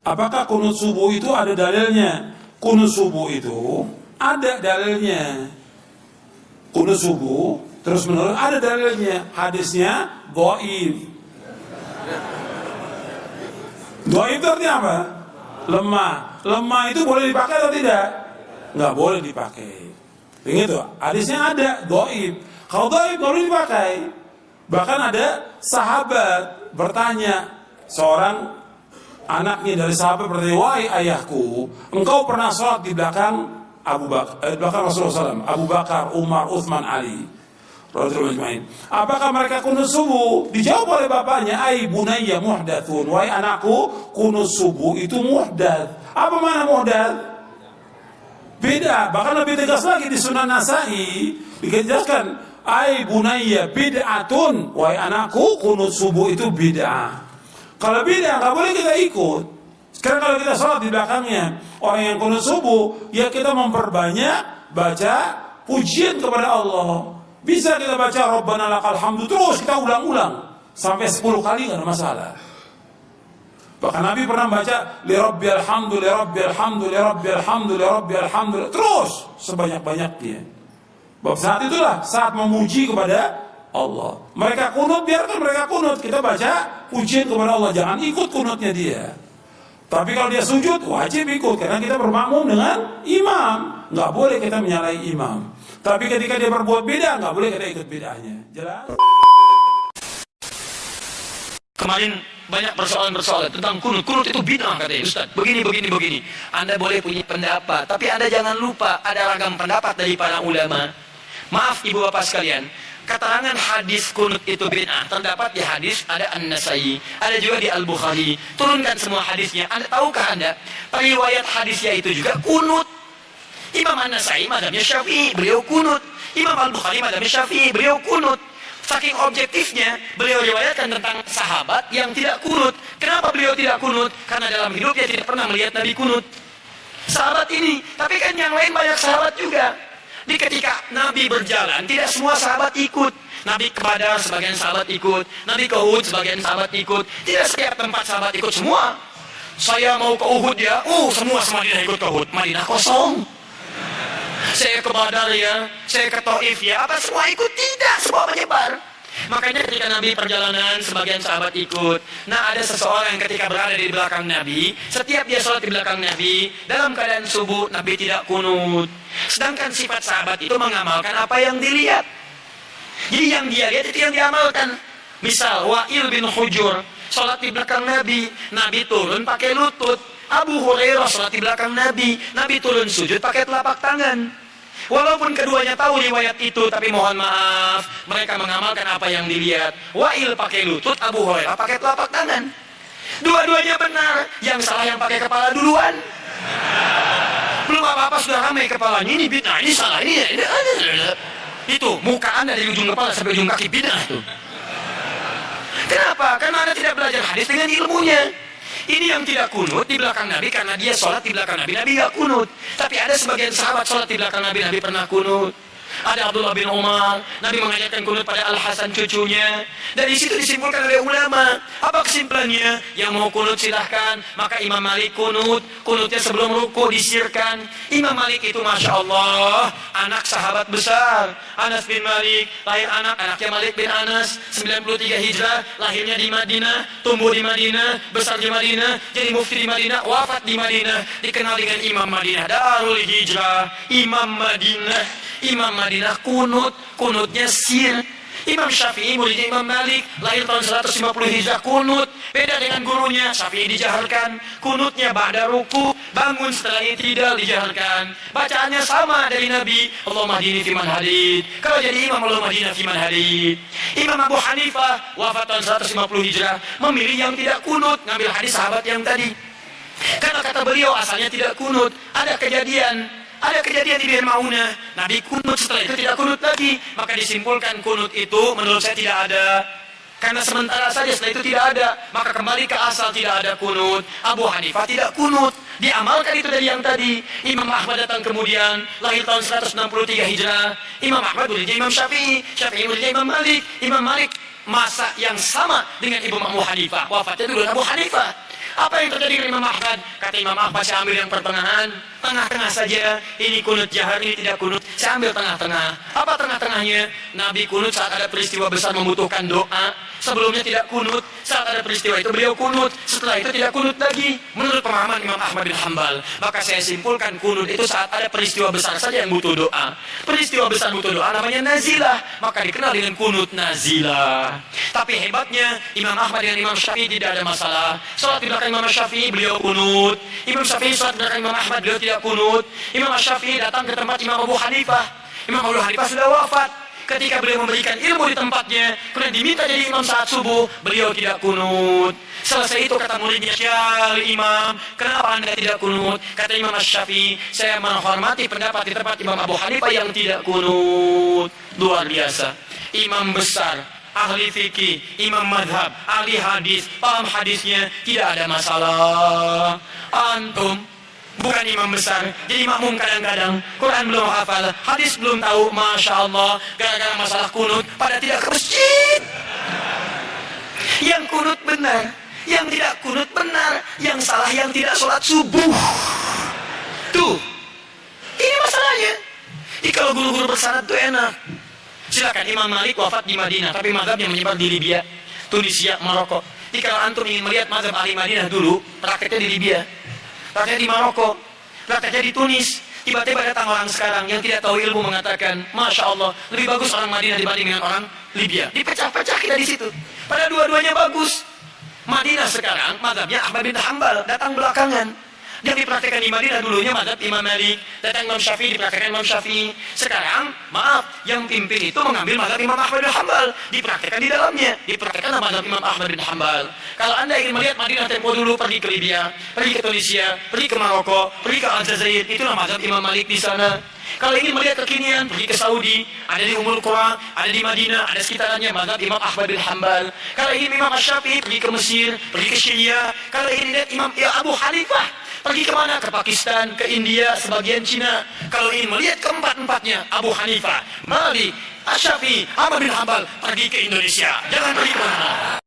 Apakah kunut subuh itu ada dalilnya? Kunut subuh itu ada dalilnya. Kunut subuh terus menerus ada dalilnya. Hadisnya dhaif. Dhaif itu artinya apa? Lemah. Lemah itu boleh dipakai atau tidak? Nggak boleh dipakai. Begitu. Hadisnya ada dhaif. Kalau dhaif nggak boleh dipakai. Bahkan ada sahabat bertanya, seorang anaknya dari sahabat bertanya, wahai ayahku, engkau pernah sholat di belakang belakang Rasulullah SAW, Abu Bakar, Umar, Uthman, Ali, radhiyallahu anhum. Apakah mereka kunut subuh? Dijawab oleh bapaknya, ai bunayya muhdatsun, wahai anakku, kunut subuh itu muhdats. Apa makna muhdats? Beda. Bahkan lebih tegas lagi di Sunan Nasa'i dijelaskan, ai bunayya bid'atun, wahai anakku, kunut subuh itu bid'ah. Kalau bid'ah nggak boleh kita ikut. Sekarang kalau kita sholat di belakangnya orang yang kunut subuh, ya kita memperbanyak baca pujian kepada Allah. Bisa kita baca Rabbana lakal hamdu terus kita ulang-ulang sampai 10 kali nggak ada masalah. Bahkan Nabi pernah baca li rabbil hamdu li rabbil hamdu li rabbil hamdu li rabbil hamdu terus sebanyak-banyaknya. Bahwa saat itulah saat memuji kepada Allah. Mereka kunut, biarkan mereka kunut. Kita baca pujian kepada Allah. Jangan ikut kunutnya dia. Tapi kalau dia sujud, wajib ikut. Karena kita bermakmum dengan imam. Nggak boleh kita menyalahi imam. Tapi ketika dia berbuat beda, nggak boleh kita ikut bedanya. Jelas? Kemarin banyak persoalan-persoalan tentang kunut. Kunut itu bid'ah katanya Ustaz. Begini. Anda boleh punya pendapat. Tapi Anda jangan lupa ada ragam pendapat dari para ulama. Maaf ibu bapak sekalian. Keterangan hadis kunut itu bid'ah terdapat di hadis ada An-Nasai, ada juga di Al-Bukhari. Turunkan semua hadisnya. Anda tahukah Anda riwayat hadisnya itu juga kunut? Imam An-Nasai mazhabnya Syafi'i, beliau kunut. Imam Al-Bukhari mazhabnya Syafi'i, beliau kunut. Saking objektifnya, beliau riwayatkan tentang sahabat yang tidak kunut. Kenapa beliau tidak kunut? Karena dalam hidupnya tidak pernah melihat Nabi kunut. Sahabat ini, tapi kan yang lain banyak sahabat juga. Di ketika Nabi berjalan, tidak semua sahabat ikut. Nabi ke Badar, sebagian sahabat ikut. Nabi ke Uhud, sebagian sahabat ikut. Tidak setiap tempat sahabat ikut semua. Saya mau ke Uhud ya, semua Madinah ikut ke Uhud. Madinah kosong. Saya ke Badar ya, saya ke Taif ya, apa semua ikut? Tidak, semua menyebar. Makanya ketika Nabi perjalanan, sebagian sahabat ikut. Nah, ada seseorang yang ketika berada di belakang Nabi, setiap dia sholat di belakang Nabi, dalam keadaan subuh, Nabi tidak kunut. Sedangkan sifat sahabat itu mengamalkan apa yang dilihat. Jadi yang dia lihat itu yang diamalkan. Misal, Wa'il bin Hujur, sholat di belakang Nabi, Nabi turun pakai lutut. Abu Hurairah sholat di belakang Nabi, Nabi turun sujud pakai telapak tangan. Walaupun keduanya tahu riwayat itu, tapi mohon maaf, mereka mengamalkan apa yang dilihat. Wa'il pakai lutut, Abu Hurairah pakai telapak tangan. Dua-duanya benar, yang salah yang pakai kepala duluan. Belum apa-apa sudah ramai kepalanya, ini bid'ah, ini salah, ini. Itu, muka Anda dari ujung kepala sampai ujung kaki bid'ah itu. Kenapa? Karena Anda tidak belajar hadis dengan ilmunya. Ini yang tidak kunut di belakang Nabi karena dia sholat di belakang Nabi. Nabi nggak kunut. Tapi ada sebagian sahabat sholat di belakang Nabi. Nabi pernah kunut. Ada Abdullah bin Umar. Nabi mengajarkan kunut pada Al-Hasan cucunya. Dari situ disimpulkan oleh ulama. Apa kesimpulannya? Yang mau kunut silahkan. Maka Imam Malik kunut. Kunutnya sebelum ruku disirkan. Imam Malik itu Masya Allah, anak sahabat besar. Anas bin Malik, lahir anaknya Malik bin Anas. 93 Hijrah, lahirnya di Madinah. Tumbuh di Madinah, besar di Madinah. Jadi mufti di Madinah, wafat di Madinah. Dikenal dengan Imam Madinah, Darul Hijrah, Imam Madinah. Imam Madinah kunutnya sir. Imam Syafi'i muridnya Imam Malik, lahir tahun 150 Hijrah, kunut. Beda dengan gurunya, Syafi'i dijaharkan. Kunutnya ba'da ruku, bangun setelah i'tidal dijaharkan. Bacaannya sama dari Nabi, Allahumma hdini fiman hadid. Kalau jadi imam, Allahumma hdina fiman hadid. Imam Abu Hanifah, wafat tahun 150 Hijrah, memilih yang tidak kunut, ngambil hadis sahabat yang tadi. Karena kata beliau asalnya tidak kunut. Ada kejadian di Bir Maunah, Nabi kunut, setelah itu tidak kunut lagi. Maka disimpulkan kunut itu menurut saya tidak ada. Karena sementara saja, setelah itu tidak ada. Maka kembali ke asal, tidak ada kunut. Abu Hanifah tidak kunut, diamalkan itu dari yang tadi. Imam Ahmad datang kemudian, lahir tahun 163 Hijrah. Imam Ahmad muridnya Imam Syafi'i, Syafi'i muridnya Imam Malik. Imam Malik masa yang sama dengan Imam Abu Hanifah, wafatnya dulu Abu Hanifah. Apa yang terjadi dengan Imam Ahmad? Kata Imam Ahmad, saya ambil yang pertengahan, tengah-tengah saja. Ini kunut jahar, ini tidak kunut. Saya ambil tengah-tengah. Apa tengah-tengahnya? Nabi kunut saat ada peristiwa besar membutuhkan doa. Sebelumnya tidak kunut. Saat ada peristiwa itu beliau kunut. Setelah itu tidak kunut lagi. Menurut pemahaman Imam Ahmad bin Hanbal. Maka saya simpulkan kunut itu saat ada peristiwa besar saja yang butuh doa. Peristiwa besar butuh doa namanya nazilah. Maka dikenal dengan kunut nazilah. Tapi hebatnya Imam Ahmad dengan Imam Syafi'i tidak ada masalah. Salat di belakang Imam Syafi'i beliau kunut. Imam Syafi'i salat di belakang Imam Ahmad beliau tidak kunut. Imam Syafi'i datang ke tempat Imam Abu Hanifah. Imam Abu Hanifah sudah wafat. Ketika beliau memberikan ilmu di tempatnya, kemudian diminta jadi imam saat subuh, beliau tidak kunut. Selesai itu kata muridnya, "Ya Imam, kenapa Anda tidak kunut?" Kata Imam Syafi'i, "Saya menghormati pendapat di tempat Imam Abu Hanifah yang tidak kunut." Luar biasa. Imam besar, ahli fikih, imam madhab, ahli hadis, paham hadisnya, tidak ada masalah. Antum bukan imam besar, jadi makmum kadang-kadang, Quran belum hafal, hadis belum tahu, Masya Allah, gara-gara masalah kunut, pada tidak ke masjid. Yang kunut benar, yang tidak kunut benar, yang salah yang tidak sholat subuh. Tuh, ini masalahnya. Jadi kalau guru-guru bersanad tuh enak. Silakan, Imam Malik wafat di Madinah, tapi mazhabnya menyebar di Libya, Tunisia, Maroko. Jadi kalau antum ingin melihat mazhab ahli Madinah dulu, prakteknya di Libya, prakteknya di Maroko, prakteknya di Tunis. Tiba-tiba datang orang sekarang yang tidak tahu ilmu mengatakan, Masya Allah, lebih bagus orang Madinah dibanding dengan orang Libya. Dipecah-pecah kita di situ. Pada dua-duanya bagus. Madinah sekarang mazhabnya Ahmad bin Hanbal, datang belakangan. Yang dipraktikkan di Madinah dulunya mazhab Imam Malik, datang Imam Syafi'i, dipraktikkan Imam Syafi'i. Sekarang, maaf, yang pimpin itu mengambil mazhab Imam Ahmad bin Hanbal, dipraktikkan di dalamnya, dipraktikkan mazhab Imam Ahmad bin Hanbal. Kalau Anda ingin melihat Madinah tempo dulu, pergi ke Libya, pergi ke Tunisia, pergi ke Maroko, pergi ke Aljazair, itulah mazhab Imam Malik di sana. Kalau ingin melihat kekinian, pergi ke Saudi, ada di Ummul Qura, ada di Madinah, ada sekitarannya mazhab Imam Ahmad bin Hanbal. Kalau ingin Imam Syafi'i, pergi ke Mesir, pergi ke Syria. Kalau ingin lihat Imam Abu Hanifah, pergi kemana? Ke Pakistan, ke India, sebagian Cina. Kalau ingin melihat keempat-empatnya, Abu Hanifah, Malik, Syafi'i, Ahmad bin Hanbal, pergi ke Indonesia. Jangan pergi ke mana.